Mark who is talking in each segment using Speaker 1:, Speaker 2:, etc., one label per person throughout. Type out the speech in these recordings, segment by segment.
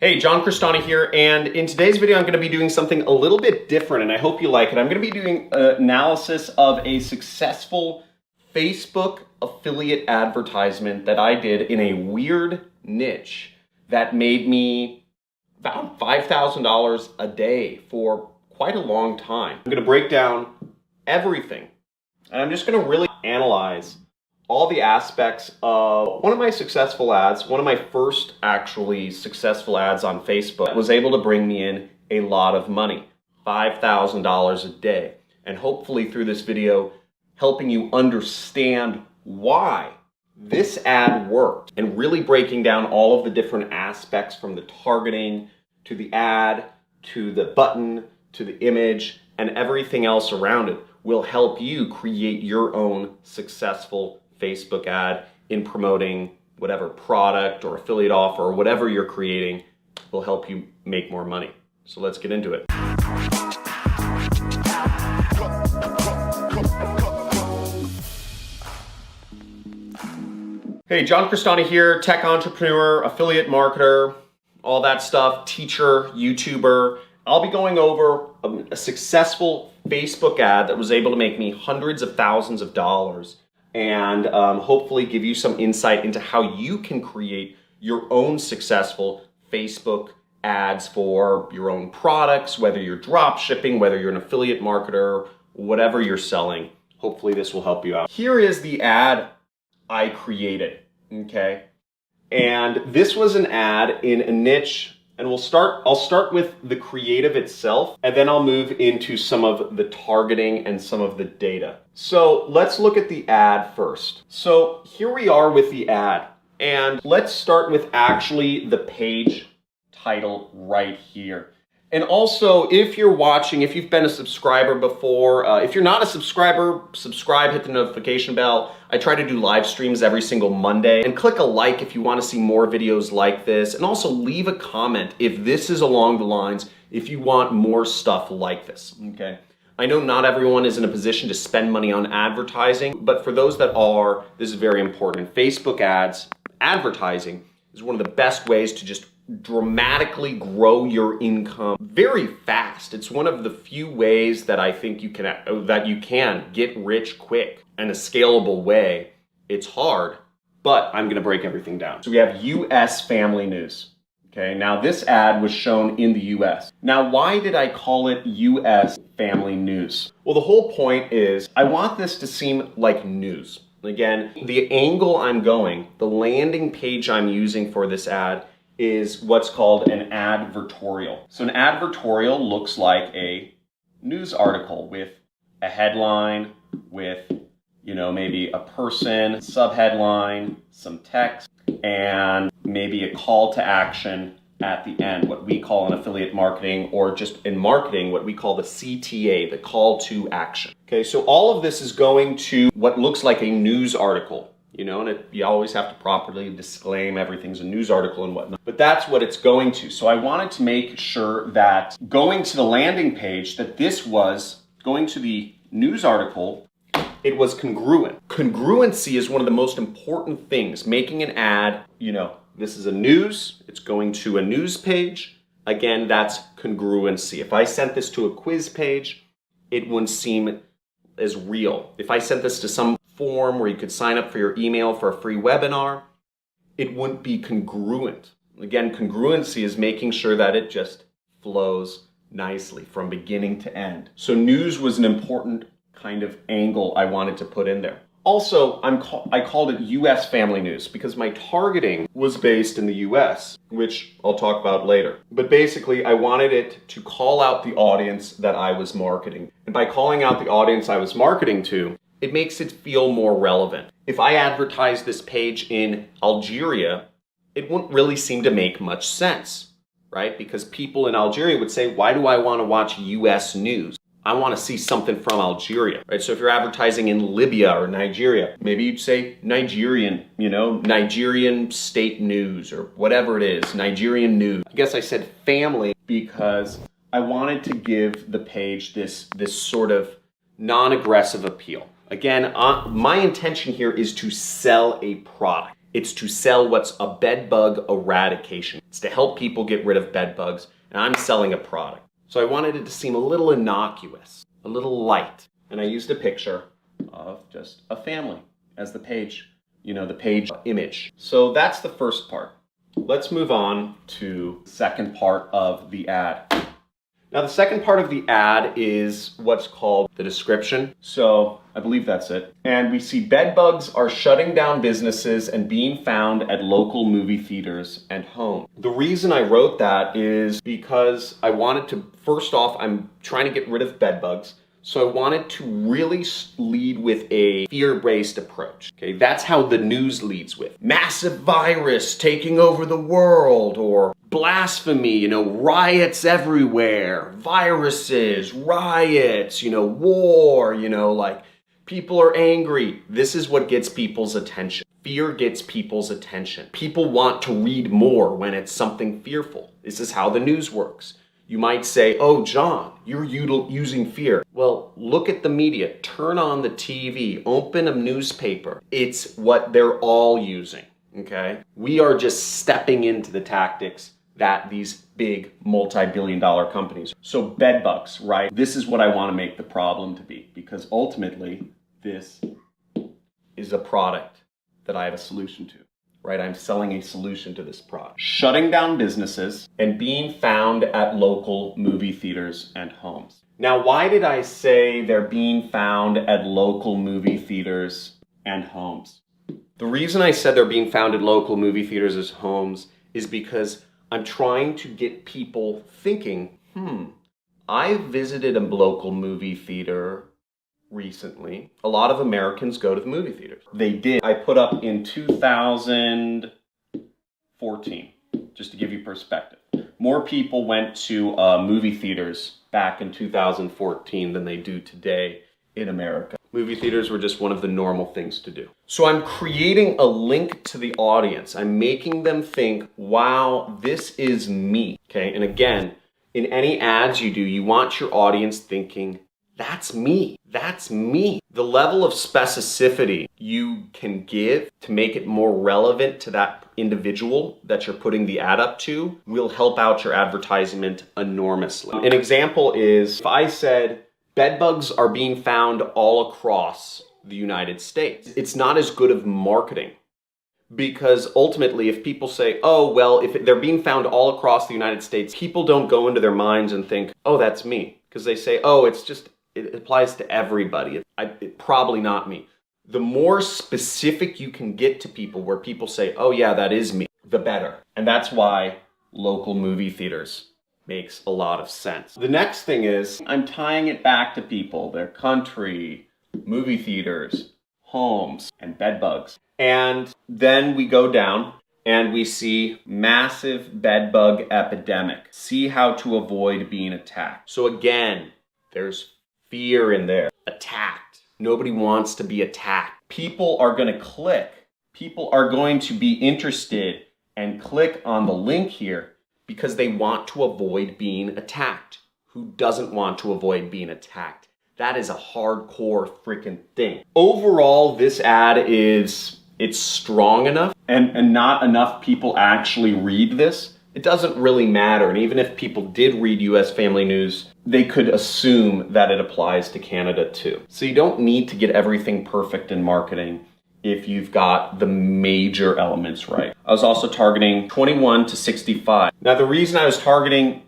Speaker 1: Hey, John Crestani here, and in today's video I'm going to be doing something a little bit different, and I hope you like it. I'm going to be doing an analysis of a successful Facebook affiliate advertisement that I did in a weird niche that made me about $5,000 a day for quite a long time. I'm going to break down everything, and I'm just going to really analyze all the aspects of one of my successful ads, one of my first actually successful ads on Facebook, was able to bring me in a lot of money, $5,000 a day. And hopefully through this video, helping you understand why this ad worked and really breaking down all of the different aspects from the targeting to the ad, to the button, to the image, and everything else around it will help you create your own successful Facebook ad in promoting whatever product or affiliate offer or whatever you're creating will help you make more money. So let's get into it. Hey, John Crestani here, tech entrepreneur, affiliate marketer, all that stuff, teacher, YouTuber. I'll be going over a successful Facebook ad that was able to make me hundreds of thousands of dollars and hopefully give you some insight into how you can create your own successful Facebook ads for your own products, whether you're drop shipping, whether you're an affiliate marketer, whatever you're selling. Hopefully this will help you out. Here is the ad I created, okay? And this was an ad in a niche, and I'll start with the creative itself, and then I'll move into some of the targeting and some of the data. So let's look at the ad first. So here we are with the ad, and let's start with actually the page title right here. And also, if you're watching, if you've been a subscriber before, if you're not a subscriber, subscribe, hit the notification bell. I try to do live streams every single Monday. And click a like if you want to see more videos like this. And also leave a comment if this is along the lines, if you want more stuff like this, okay? I know not everyone is in a position to spend money on advertising, but for those that are, this is very important. Facebook ads, advertising is one of the best ways to just dramatically grow your income very fast. It's one of the few ways that I think you can get rich quick in a scalable way. It's hard, but I'm going to break everything down. So we have US Family News. Okay, now this ad was shown in the US. Now, why did I call it US Family News? Well, the whole point is I want this to seem like news. Again, the angle I'm going, the landing page I'm using for this ad is what's called an advertorial. So an advertorial looks like a news article with a headline, with, maybe a person, subheadline, some text, and maybe a call to action at the end, what we call in affiliate marketing, or just in marketing, what we call the CTA, the call to action. Okay, so all of this is going to what looks like a news article. And you always have to properly disclaim everything's a news article and whatnot. But that's what it's going to. So I wanted to make sure that going to the landing page, that this was going to the news article, it was congruent. Congruency is one of the most important things. Making an ad, this is a news, it's going to a news page. Again, that's congruency. If I sent this to a quiz page, it wouldn't seem as real. If I sent this to some form where you could sign up for your email for a free webinar, it wouldn't be congruent. Again, congruency is making sure that it just flows nicely from beginning to end. So news was an important kind of angle I wanted to put in there. Also, I called it US Family News because my targeting was based in the US, which I'll talk about later. But basically, I wanted it to call out the audience that I was marketing. And by calling out the audience I was marketing to, it makes it feel more relevant. If I advertise this page in Algeria, it wouldn't really seem to make much sense, right? Because people in Algeria would say, why do I want to watch US news? I want to see something from Algeria, right? So if you're advertising in Libya or Nigeria, maybe you'd say Nigerian, Nigerian state news or whatever it is, Nigerian news. I guess I said family because I wanted to give the page this sort of non-aggressive appeal. Again, my intention here is to sell a product. It's to sell what's a bed bug eradication. It's to help people get rid of bed bugs, and I'm selling a product. So I wanted it to seem a little innocuous, a little light. And I used a picture of just a family as the page, the page image. So that's the first part. Let's move on to the second part of the ad. Now, the second part of the ad is what's called the description. So I believe that's it. And we see bed bugs are shutting down businesses and being found at local movie theaters and homes. The reason I wrote that is because I wanted to, first off, I'm trying to get rid of bed bugs. So I wanted to really lead with a fear-based approach. Okay, that's how the news leads with massive virus taking over the world, or blasphemy, riots everywhere, viruses, riots, war, like people are angry. This is what gets people's attention. Fear gets people's attention. People want to read more when it's something fearful. This is how the news works. You might say, oh, John, you're using fear. Well, look at the media. Turn on the TV. Open a newspaper. It's what they're all using, okay? We are just stepping into the tactics that these big multi-billion-dollar companies. So bed bugs, right? This is what I want to make the problem to be, because ultimately this is a product that I have a solution to. Right, I'm selling a solution to this product. Shutting down businesses and being found at local movie theaters and homes. Now, why did I say they're being found at local movie theaters and homes? The reason I said they're being found at local movie theaters and homes is because I'm trying to get people thinking, I visited a local movie theater recently. A lot of Americans go to the movie theaters. They did. I put up in 2014, just to give you perspective. More people went to movie theaters back in 2014 than they do today in America. Movie theaters were just one of the normal things to do. So I'm creating a link to the audience. I'm making them think, wow, this is me. Okay, and again, in any ads you do, you want your audience thinking, that's me. That's me. The level of specificity you can give to make it more relevant to that individual that you're putting the ad up to will help out your advertisement enormously. An example is if I said, bed bugs are being found all across the United States. It's not as good of marketing, because ultimately if people say, oh, well, if they're being found all across the United States, people don't go into their minds and think, oh, that's me. Because they say, oh, it applies to everybody. It's probably not me. The more specific you can get to people where people say, oh yeah, that is me, the better. And that's why local movie theaters makes a lot of sense. The next thing is I'm tying it back to people, their country, movie theaters, homes, and bed bugs. And then we go down and we see massive bed bug epidemic. See how to avoid being attacked. So again, there's fear in there. Attacked. Nobody wants to be attacked. People are going to click. People are going to be interested and click on the link here because they want to avoid being attacked. Who doesn't want to avoid being attacked? That is a hardcore freaking thing. Overall, this ad it's strong enough and not enough people actually read this. It doesn't really matter. And even if people did read US Family News, they could assume that it applies to Canada too. So you don't need to get everything perfect in marketing if you've got the major elements right. I was also targeting 21 to 65. Now the reason I was targeting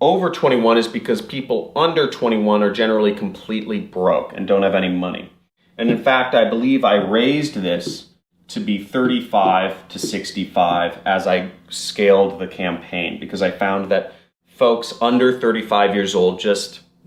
Speaker 1: over 21 is because people under 21 are generally completely broke and don't have any money. And in fact, I believe I raised this to be 35 to 65 as I scaled the campaign, because I found that folks under 35 years old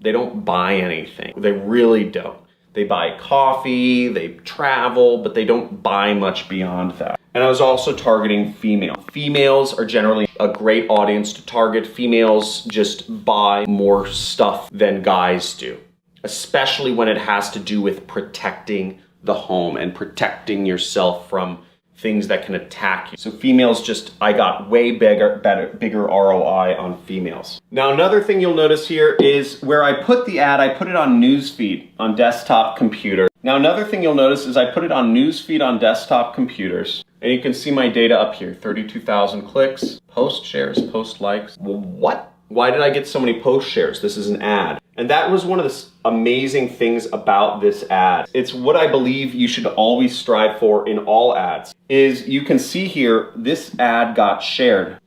Speaker 1: they don't buy anything. They really don't. They buy coffee, they travel, but they don't buy much beyond that. And I was also targeting female. Females are generally a great audience to target. Females just buy more stuff than guys do, especially when it has to do with protecting the home and protecting yourself from things that can attack you. So females I got way bigger ROI on females. Now another thing you'll notice here is where I put the ad, I put it on Newsfeed on desktop computer. Now another thing you'll notice is I put it on Newsfeed on desktop computers, and you can see my data up here, 32,000 clicks, Post shares, post likes. What? Why did I get so many post shares? This is an ad. And that was one of the amazing things about this ad. It's what I believe you should always strive for in all ads. Is you can see here, this ad got shared.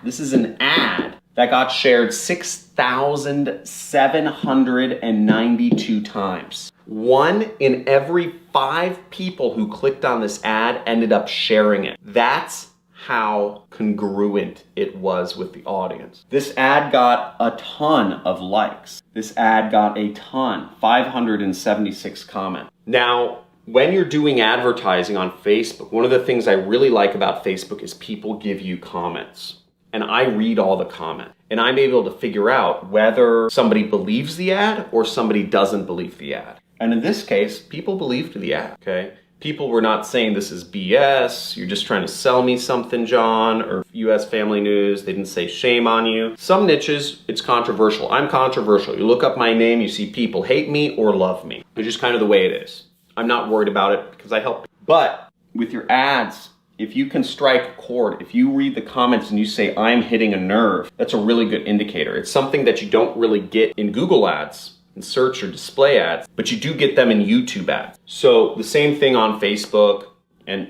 Speaker 1: This is an ad that got shared 6,792 times. 1 in every 5 people who clicked on this ad ended up sharing it. That's how congruent it was with the audience. This ad got a ton of likes. This ad got a ton, 576 comments. Now, when you're doing advertising on Facebook, one of the things I really like about Facebook is people give you comments. And I read all the comments. And I'm able to figure out whether somebody believes the ad or somebody doesn't believe the ad. And in this case, people believed the ad, okay? People were not saying this is BS, you're just trying to sell me something, John, or US Family News, they didn't say shame on you. Some niches, it's controversial. I'm controversial. You look up my name, you see people hate me or love me. It's just kind of the way it is. I'm not worried about it because I help. But with your ads, if you can strike a chord, if you read the comments and you say, I'm hitting a nerve, that's a really good indicator. It's something that you don't really get in Google ads, in search or display ads, but you do get them in YouTube ads. So the same thing on Facebook and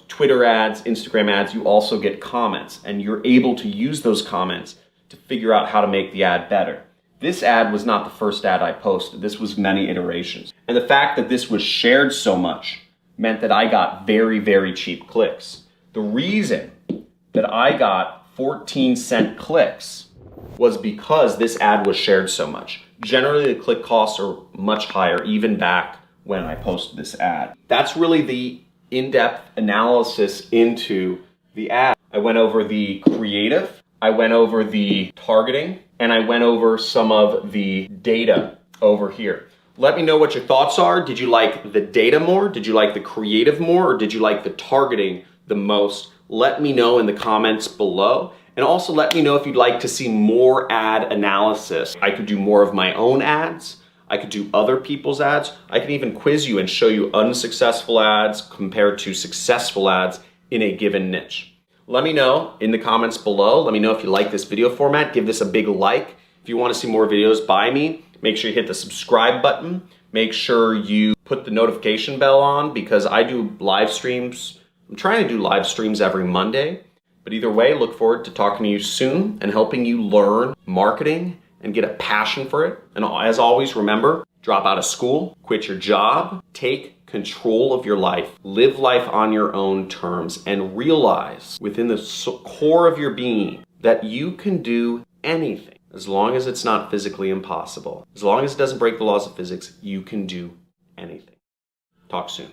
Speaker 1: Twitter ads, Instagram ads, you also get comments and you're able to use those comments to figure out how to make the ad better. This ad was not the first ad I posted. This was many iterations. And the fact that this was shared so much meant that I got very, very cheap clicks. The reason that I got 14-cent clicks was because this ad was shared so much. Generally, the click costs are much higher, even back when I posted this ad. That's really the in-depth analysis into the ad. I went over the creative, I went over the targeting, and I went over some of the data over here. Let me know what your thoughts are. Did you like the data more? Did you like the creative more? Or did you like the targeting the most? Let me know in the comments below. And also let me know if you'd like to see more ad analysis. I could do more of my own ads. I could do other people's ads. I can even quiz you and show you unsuccessful ads compared to successful ads in a given niche. Let me know in the comments below. Let me know if you like this video format. Give this a big like. If you want to see more videos by me, make sure you hit the subscribe button. Make sure you put the notification bell on because I do live streams. I'm trying to do live streams every Monday. But either way, look forward to talking to you soon and helping you learn marketing and get a passion for it. And as always, remember, drop out of school, quit your job, take control of your life, live life on your own terms, and realize within the core of your being that you can do anything. As long as it's not physically impossible, as long as it doesn't break the laws of physics, you can do anything. Talk soon.